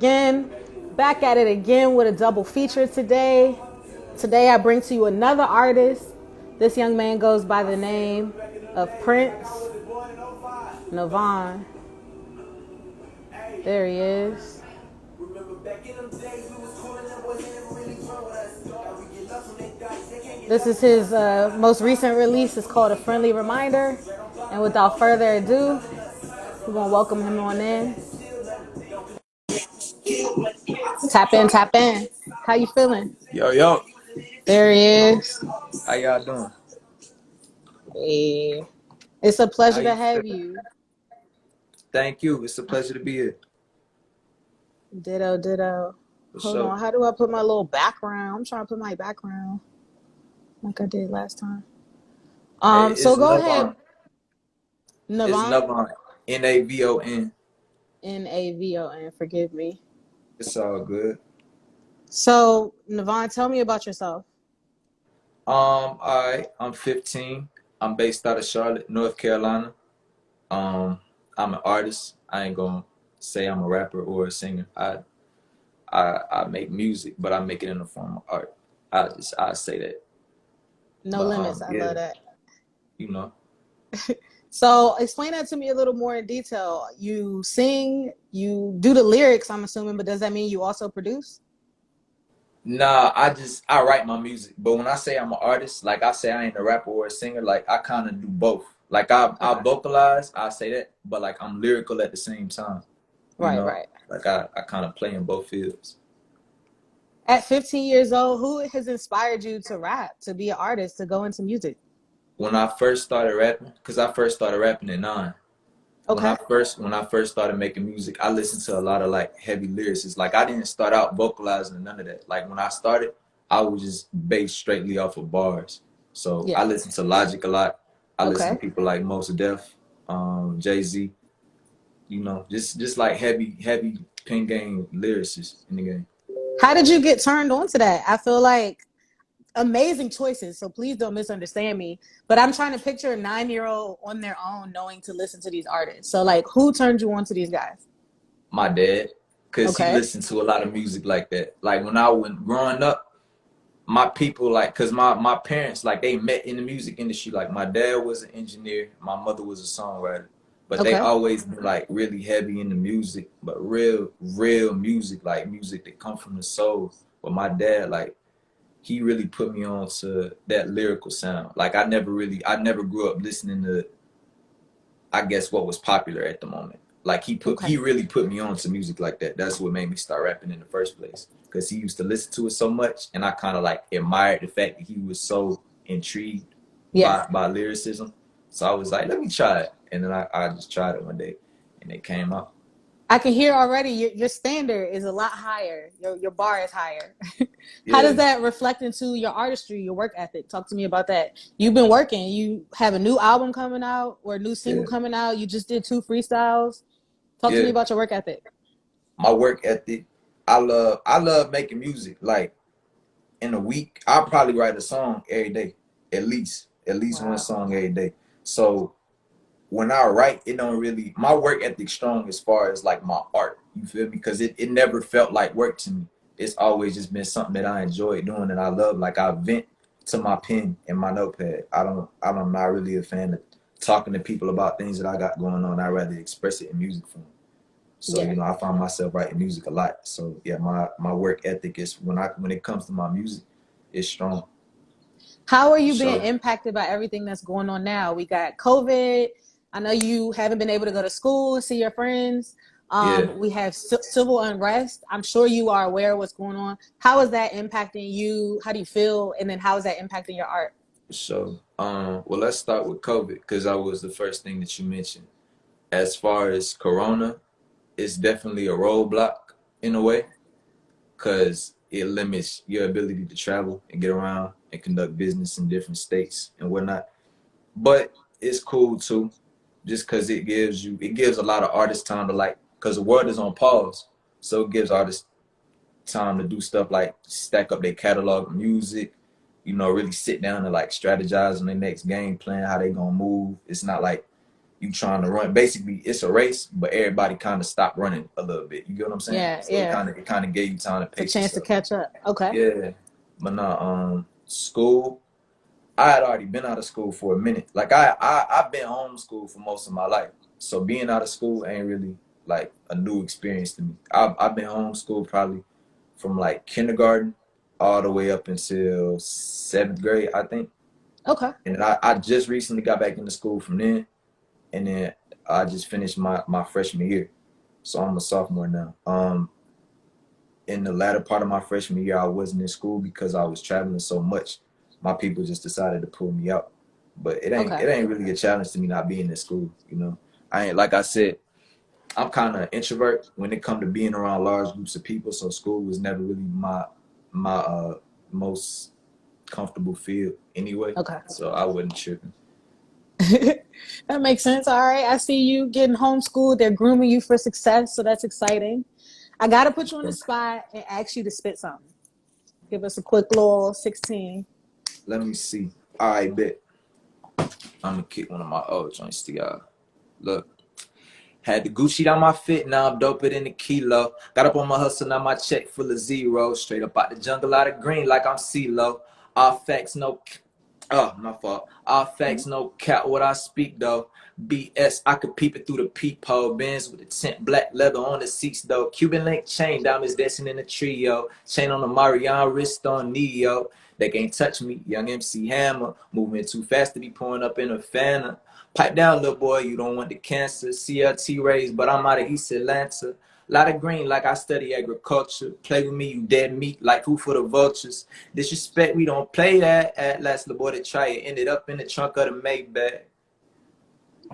again. Back at it again with a double feature today. Today I bring to you another artist. This young man goes by the name of Prince Navon. There he is. This is his most recent release. It's called A Friendly Reminder. And without further ado, we're going to welcome him on in. Tap in, tap in. How you feeling? Yo. There he is. How y'all doing? Hey. It's a pleasure to have you. Thank you. It's a pleasure to be here. Ditto, ditto. Hold sure. on. How do I put my little background? I'm trying to put my background like I did last time. So go ahead. Navon. It's Navon. Navon. Navon. Forgive me. It's all good. So Navon, tell me about yourself. All right. I'm 15. I'm based out of Charlotte, North Carolina. I'm an artist. I ain't gonna say I'm a rapper or a singer. I make music, but I make it in the form of art. I say that. No limits. I love that. You know. So explain that to me a little more in detail. You sing, you do the lyrics, I'm assuming, but does that mean you also produce? Nah, I write my music. But when I say I'm an artist, like I say I ain't a rapper or a singer, like I kind of do both. Like I vocalize, I say that, but like I'm lyrical at the same time. Right. Like I kind of play in both fields. At 15 years old, who has inspired you to rap, to be an artist, to go into music? When I first started rapping, because I first started rapping at 9. Okay. When I first started making music, I listened to a lot of like heavy lyricists. Like I didn't start out vocalizing and none of that. Like when I started, I was just based straightly off of bars. So I listened to Logic a lot. I listened to people like Mos Def, Jay-Z. You know, just like heavy pen game lyricists in the game. How did you get turned on to that? I feel like amazing choices, so please don't misunderstand me. But I'm trying to picture a 9-year-old on their own knowing to listen to these artists. So like, who turned you on to these guys? My dad, because he listened to a lot of music like that. Like when I was growing up, my people, like, because my parents, like, they met in the music industry. Like my dad was an engineer, my mother was a songwriter. But they always been like really heavy in the music, but real music, like music that come from the soul. But my dad, like, he really put me on to that lyrical sound. Like I never grew up listening to, I guess, what was popular at the moment. Like he really put me on to music like that. That's what made me start rapping in the first place. Because he used to listen to it so much, and I kind of like admired the fact that he was so intrigued by lyricism. So I was like, let me try it. And then I just tried it one day, and it came out. I can hear already your standard is a lot higher. Your bar is higher. How does that reflect into your artistry, your work ethic? Talk to me about that. You've been working. You have a new album coming out or a new single coming out. You just did 2 freestyles. Talk to me about your work ethic. My work ethic, I love making music. Like in a week, I'll probably write a song every day, at least one song every day. So when I write, it don't really, my work ethic strong as far as like my art. You feel me? Because it never felt like work to me. It's always just been something that I enjoy doing and I love. Like I vent to my pen and my notepad. I'm not really a fan of talking to people about things that I got going on. I'd rather express it in music form. So, you know, I find myself writing music a lot. So yeah, my work ethic is when it comes to my music, it's strong. How are you being impacted by everything that's going on now? We got COVID. I know you haven't been able to go to school, see your friends. We have civil unrest. I'm sure you are aware of what's going on. How is that impacting you? How do you feel? And then how is that impacting your art? So, well, let's start with COVID because that was the first thing that you mentioned. As far as Corona, it's definitely a roadblock in a way because it limits your ability to travel and get around and conduct business in different states and whatnot. But it's cool too, just because it gives a lot of artists time to like, because the world is on pause. So it gives artists time to do stuff like stack up their catalog of music, you know, really sit down and like strategize on their next game plan, how they gonna move. It's not like you trying to run. Basically, it's a race, but everybody kind of stopped running a little bit. You get what I'm saying? Yeah, So yeah. it kind of gave you time to It's a pace chance to yourself. catch up. Okay. Yeah, but no, school. I had already been out of school for a minute. Like I've been homeschooled for most of my life. So being out of school ain't really like a new experience to me. I've been homeschooled probably from like kindergarten all the way up until 7th grade, I think. Okay. And I just recently got back into school from then, and then I just finished my freshman year. So I'm a sophomore now. In the latter part of my freshman year, I wasn't in school because I was traveling so much. My people just decided to pull me out. But Okay. it ain't really a challenge to me not being in school, you know. I ain't, like I said, I'm kind of introvert when it come to being around large groups of people. So school was never really my most comfortable field anyway. Okay. So I wasn't tripping. That makes sense. All right. I see you getting homeschooled. They're grooming you for success. So that's exciting. I got to put you on the spot and ask you to spit something. Give us a quick little 16. Let me see. All right, bet. I'm gonna kick one of my old joints to y'all. Look. Had the Gucci on my fit, now I'm doper than a kilo. Got up on my hustle, now my check full of zeros. Straight up out the jungle, out of green like I'm CeeLo. All facts, no... Oh, my fault. All facts, no cap what I speak, though. BS, I could peep it through the peephole. Benz with the tint black leather on the seats, though. Cuban link chain, diamonds dancing in the trio. Chain on the Marion, wrist on Neo. They can't touch me, young MC Hammer. Moving too fast to be pouring up in a Fanta. Pipe down, little boy, you don't want the cancer. CLT raised, but I'm out of East Atlanta. Lot of green like I study agriculture. Play with me, you dead meat like who for the vultures. Disrespect, we don't play that. At last, the boy to try it ended up in the trunk of the Maybach.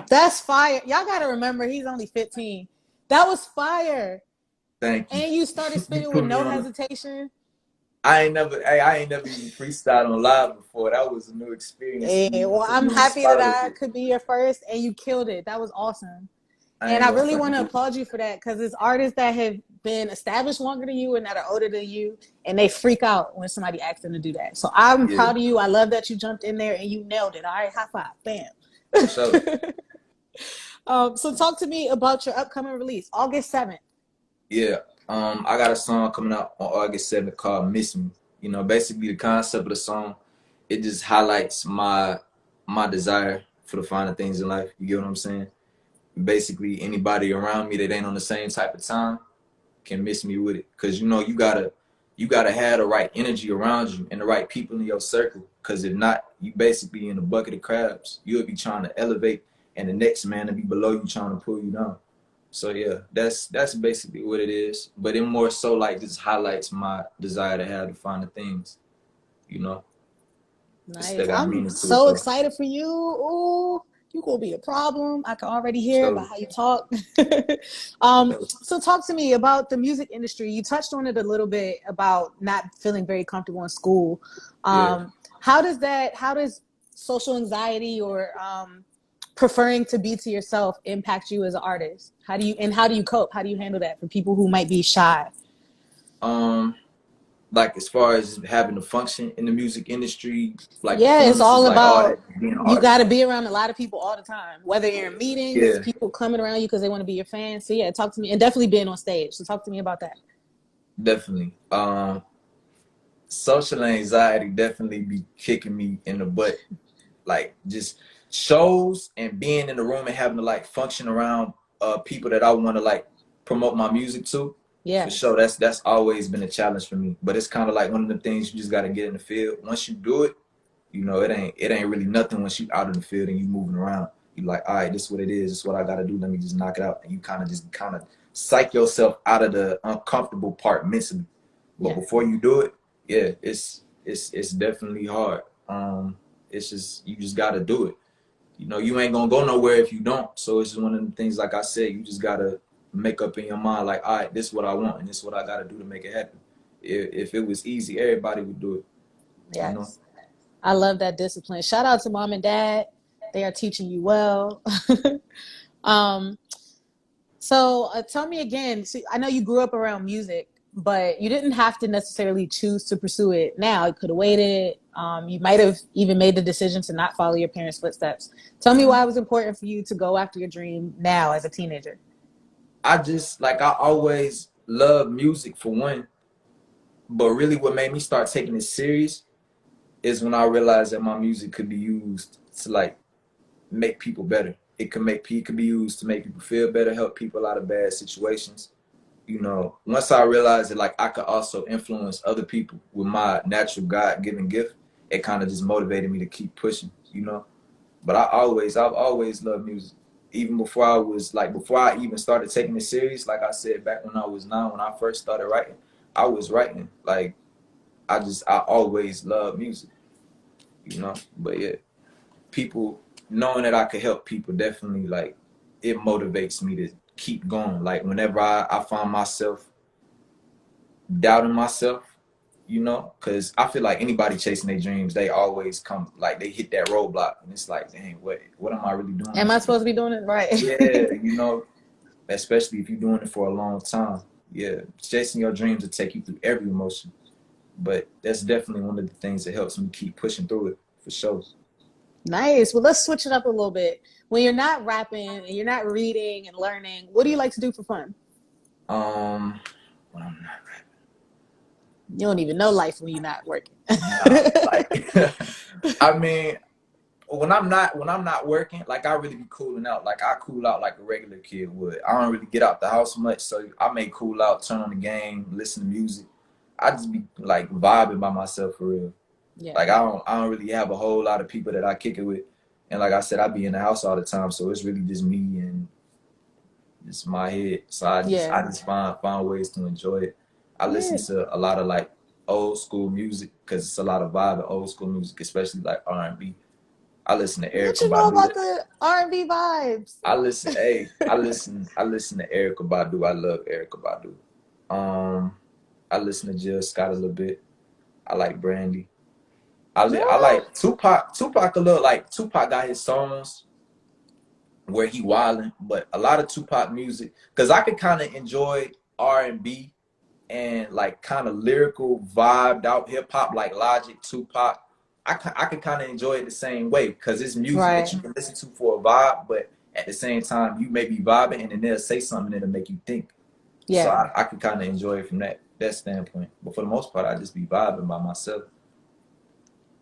That's fire. Y'all got to remember, he's only 15. That was fire. Thank you. And you started You spitting with put me no on hesitation. I ain't never even freestyled on live before. That was a new experience for Hey, me. well, Put I'm me on the happy spot that a little I bit. could be your first, and you killed it. That was awesome. I And ain't I gonna really front want to you. applaud you for that, because it's artists that have been established longer than you and that are older than you, and they freak out when somebody asks them to do that. So I'm Yeah, proud of you. I love that you jumped in there and you nailed it. All right, high five. Bam. for sure. So talk to me about your upcoming release, August 7th. Yeah. I got a song coming out on August 7th called Miss Me. You know, basically the concept of the song, it just highlights my desire for the finer things in life. You get what I'm saying? Basically, anybody around me that ain't on the same type of time can miss me with it. Cause you know you gotta have the right energy around you and the right people in your circle. Cause if not, you basically in a bucket of crabs. You'll be trying to elevate and the next man will be below you trying to pull you down. So yeah, that's basically what it is. But it more so like just highlights my desire to have the finer things, you know. It Nice. still got I'm meaning to it so though. excited for you. Ooh, you gonna be a problem. I can already hear it by So how you talk. So talk to me about the music industry. You touched on it a little bit about not feeling very comfortable in school. yeah. How does social anxiety or preferring to be to yourself impact you as an artist? How do you cope? How do you handle that for people who might be shy? Um like as far as having to function in the music industry, like Yeah, it's performances, all like all about, that, being an you got to artist. be around a lot of people all the time, whether you're in meetings, Yeah, people coming around you because they want to be your fans. So yeah, talk to me, and definitely being on stage. So talk to me about that. definitely. Social anxiety definitely be kicking me in the butt. Like just shows and being in the room and having to like function around people that I want to like promote my music to. For Yes. sure, that's always been a challenge for me. But it's kind of like one of the things you just got to get in the field. Once you do it, you know it ain't really nothing once you out in the field and you moving around. You like, all right, this is what it is. This is what I got to do. Let me just knock it out. And you kind of psych yourself out of the uncomfortable part mentally. But Yeah. before you do it, yeah, it's definitely hard. It's just you just got to do it. You know, you ain't gonna go nowhere if you don't. So it's just one of the things, like I said, you just gotta make up in your mind, like, all right, this is what I want and this is what I gotta do to make it happen. If it was easy, everybody would do it, you know? Yes. I love that discipline. Shout out to mom and dad. They are teaching you well. um, so tell me again. See, I know you grew up around music. but you didn't have to necessarily choose to pursue it now. You could have waited. You might have even made the decision to not follow your parents' footsteps. Tell me why it was important for you to go after your dream now as a teenager. I always loved music for one, but really what made me start taking it serious is when I realized that my music could be used to like make people better. It could be used to make people feel better, help people out of bad situations. You know, once I realized that like I could also influence other people with my natural God-given gift, it kind of just motivated me to keep pushing, you know. But I've always loved music. Even before I even started taking it serious, like I said, back when I was 9, when I first started writing, I was writing. Like I always loved music, you know. But yeah, people knowing that I could help people definitely like it motivates me to keep going. Like whenever I find myself doubting myself, you know, because I feel like anybody chasing their dreams, they always come like they hit that roadblock, and it's like, dang, what am I really doing? Am I supposed to be doing it right? Yeah, you know, especially if you're doing it for a long time. Yeah, chasing your dreams will take you through every emotion, but that's definitely one of the things that helps me keep pushing through it for sure. Nice. Well, let's switch it up a little bit. When you're not rapping and you're not reading and learning, what do you like to do for fun? When I'm not rapping. You don't even know life when you're not working. Nah, like I mean, when I'm not working, like I really be cooling out. Like I cool out like a regular kid would. I don't really get out the house much, so I may cool out, turn on the game, listen to music. I just be like vibing by myself for real. Yeah. Like I don't really have a whole lot of people that I kick it with. And like I said, I be in the house all the time, so it's really just me and just my head. So I just find ways to enjoy it. I listen to a lot of like old school music because it's a lot of vibe in old school music, especially like R&B. I listen to Erykah What you know Badu. about the R&B vibes? I listen to Erykah Badu. I love Erykah Badu. I listen to Jill Scott a little bit. I like Brandy. I like Tupac. Tupac a little. Like Tupac got his songs where he wilding, but a lot of Tupac music, because I could kind of enjoy R&B and like kind of lyrical vibed out hip hop like Logic, Tupac. I could kind of enjoy it the same way because it's music that you can listen to for a vibe, but at the same time you may be vibing and then they'll say something that'll make you think. Yeah. So I could kind of enjoy it from that standpoint. But for the most part, I just be vibing by myself.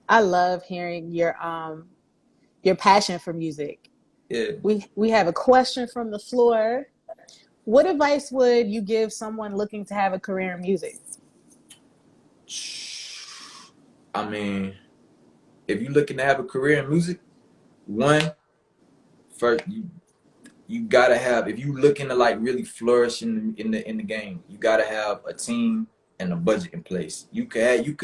I love hearing your passion for music. Yeah. We have a question from the floor. What advice would you give someone looking to have a career in music? I mean, if you're looking to have a career in music, first you gotta have, if you looking to like really flourish in the game, you gotta have a team and a budget in place. You could have your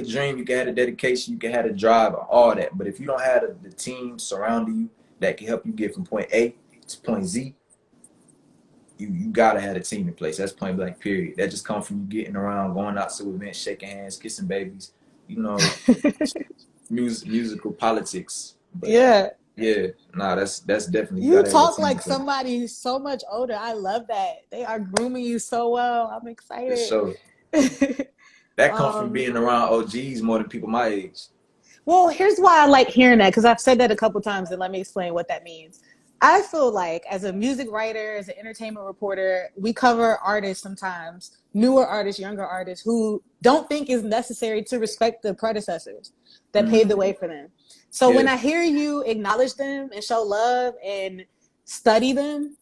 dream, you can have the dedication, you can have the drive, all that. But if you don't have the team surrounding you that can help you get from point A to point Z, you gotta have a team in place. That's point blank, period. That just comes from you getting around, going out to events, shaking hands, kissing babies, you know, musical politics. But yeah, nah, that's definitely. You talk like somebody so much older. I love that. They are grooming you so well. I'm excited. For sure. That comes from being around OGs more than people my age. Well, here's why I like hearing that, because I've said that a couple times, and let me explain what that means. I feel like as a music writer, as an entertainment reporter, we cover artists sometimes, newer artists, younger artists, who don't think it's necessary to respect the predecessors that paved the way for them. So when I hear you acknowledge them and show love and study them,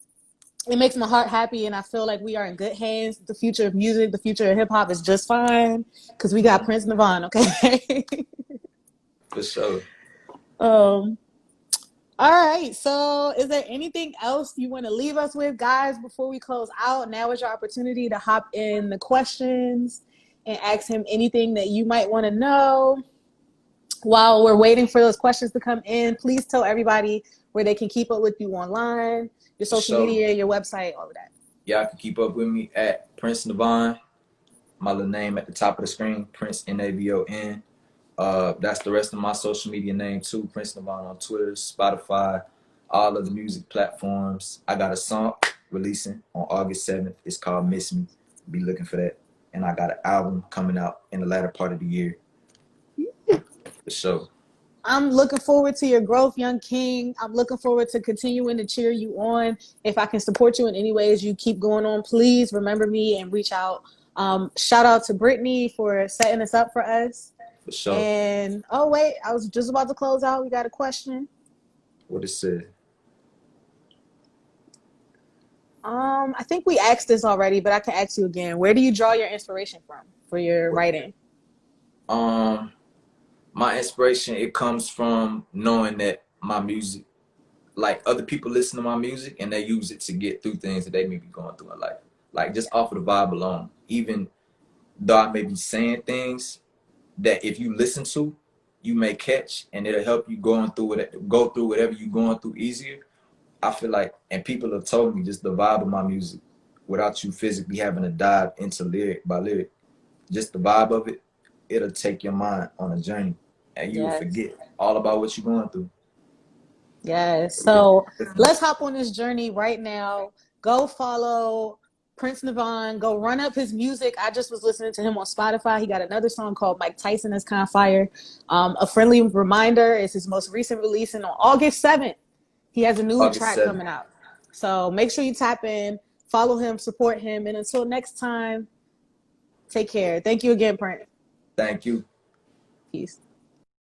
it makes my heart happy, and I feel like we are in good hands. The future of music, the future of hip hop is just fine because we got Prince Navon, okay? For sure. All right. So is there anything else you want to leave us with, guys, before we close out? Now is your opportunity to hop in the questions and ask him anything that you might want to know. While we're waiting for those questions to come in, please tell everybody where they can keep up with you online, your social media, your website, all of that. Y'all can keep up with me at Prince Navon. My little name at the top of the screen, Prince Navon. That's the rest of my social media name too, Prince Navon on Twitter, Spotify, all of the music platforms. I got a song releasing on August 7th. It's called Miss Me. Be looking for that. And I got an album coming out in the latter part of the year. For sure. I'm looking forward to your growth, young king. I'm looking forward to continuing to cheer you on. If I can support you in any ways you keep going on, please remember me and reach out. Shout out to Brittany for setting this up for us. For sure. And oh wait, I was just about to close out. We got a question. What it said? I think we asked this already, but I can ask you again. Where do you draw your inspiration from for your writing? My inspiration, it comes from knowing that my music, like other people listen to my music and they use it to get through things that they may be going through in life. Like just off of the vibe alone. Even though I may be saying things that if you listen to, you may catch and it'll help you go through whatever you're going through easier. I feel like, and people have told me just the vibe of my music without you physically having to dive into lyric by lyric, just the vibe of it, it'll take your mind on a journey and you'll forget all about what you're going through. Yes. So let's hop on this journey right now. Go follow Prince Navon. Go run up his music. I just was listening to him on Spotify. He got another song called Mike Tyson that's kind of fire. A friendly reminder is his most recent release, and on August 7th, he has a new track coming out. So make sure you tap in, follow him, support him, and until next time, take care. Thank you again, Prince. Thank you. Peace.